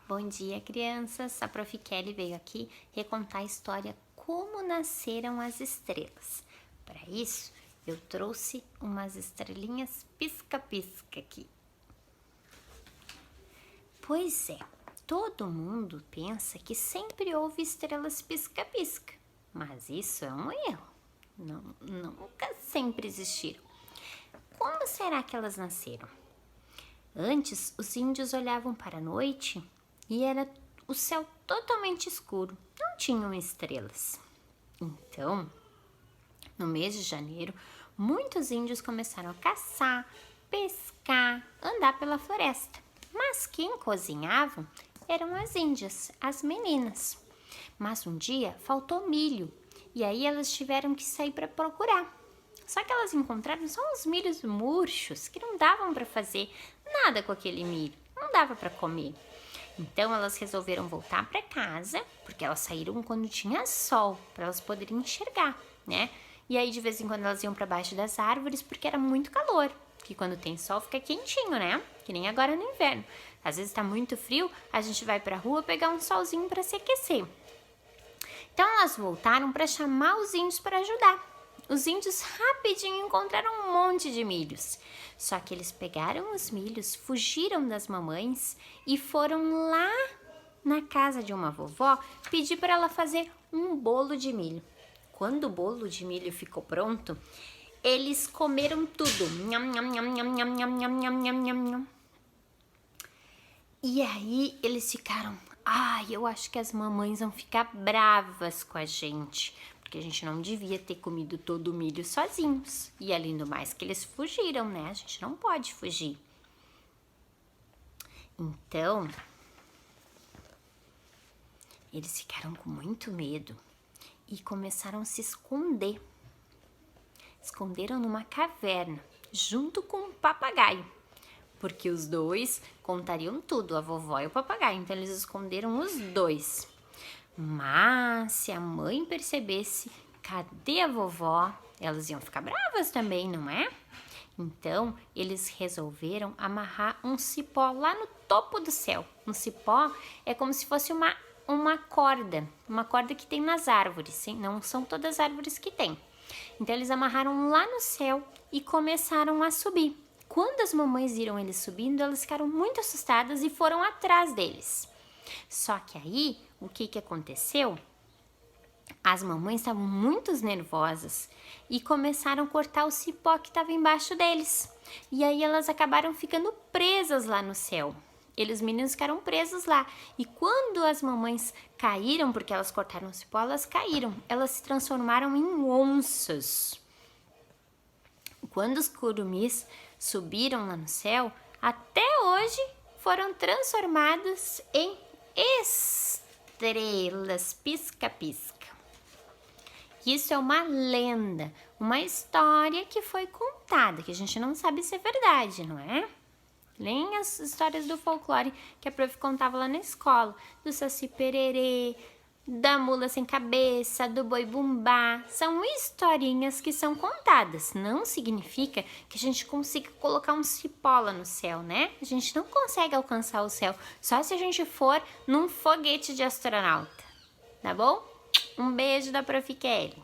Bom dia, crianças! A Prof. Kelly veio aqui recontar a história Como Nasceram as Estrelas. Para isso, eu trouxe umas estrelinhas pisca-pisca aqui. Pois é, todo mundo pensa que sempre houve estrelas pisca-pisca, mas isso é um erro. Nunca sempre existiram. Como será que elas nasceram? Antes, os índios olhavam para a noite e era o céu totalmente escuro, não tinham estrelas. Então, no mês de janeiro, muitos índios começaram a caçar, pescar, andar pela floresta. Mas quem cozinhava eram as índias, as meninas. Mas um dia faltou milho e aí elas tiveram que sair para procurar. Só que elas encontraram só uns milhos murchos que não davam para fazer nada com aquele milho, não dava para comer. Então elas resolveram voltar para casa, porque elas saíram quando tinha sol, para elas poderem enxergar, né? E aí de vez em quando elas iam para baixo das árvores, porque era muito calor, que quando tem sol fica quentinho, né? Que nem agora no inverno. Às vezes tá muito frio, a gente vai para a rua pegar um solzinho para se aquecer. Então elas voltaram para chamar os índios para ajudar. Os índios rapidinho encontraram um monte de milhos. Só que eles pegaram os milhos, fugiram das mamães e foram lá na casa de uma vovó pedir para ela fazer um bolo de milho. Quando o bolo de milho ficou pronto, eles comeram tudo. Nham, nham, nham, nham, nham, nham, nham, nham, nham, nham. E aí eles ficaram, eu acho que as mamães vão ficar bravas com a gente, porque a gente não devia ter comido todo o milho sozinhos. E além do mais que eles fugiram, né? A gente não pode fugir. Então, eles ficaram com muito medo e começaram a se esconder. Esconderam numa caverna, junto com o papagaio, porque os dois contariam tudo, a vovó e o papagaio. Então, eles esconderam os dois. Mas se a mãe percebesse, cadê a vovó? Elas iam ficar bravas também, não é? Então, eles resolveram amarrar um cipó lá no topo do céu. Um cipó é como se fosse uma corda que tem nas árvores, hein? Não são todas as árvores que tem. Então, eles amarraram lá no céu e começaram a subir. Quando as mamães viram eles subindo, elas ficaram muito assustadas e foram atrás deles. Só que aí, o que aconteceu? As mamães estavam muito nervosas e começaram a cortar o cipó que estava embaixo deles. E aí elas acabaram ficando presas lá no céu. Os meninos ficaram presos lá. E quando as mamães caíram, porque elas cortaram o cipó, elas caíram. Elas se transformaram em onças. Quando os curumis subiram lá no céu, até hoje foram transformados em estrelas pisca-pisca. Isso é uma lenda, uma história que foi contada, que a gente não sabe se é verdade, não é? Nem as histórias do folclore que a prof contava lá na escola, do Saci Pererê, da mula sem cabeça, do boi bumbá. São historinhas que são contadas. Não significa que a gente consiga colocar um cipó lá no céu, né? A gente não consegue alcançar o céu, só se a gente for num foguete de astronauta, tá bom? Um beijo da Prof. Kelly.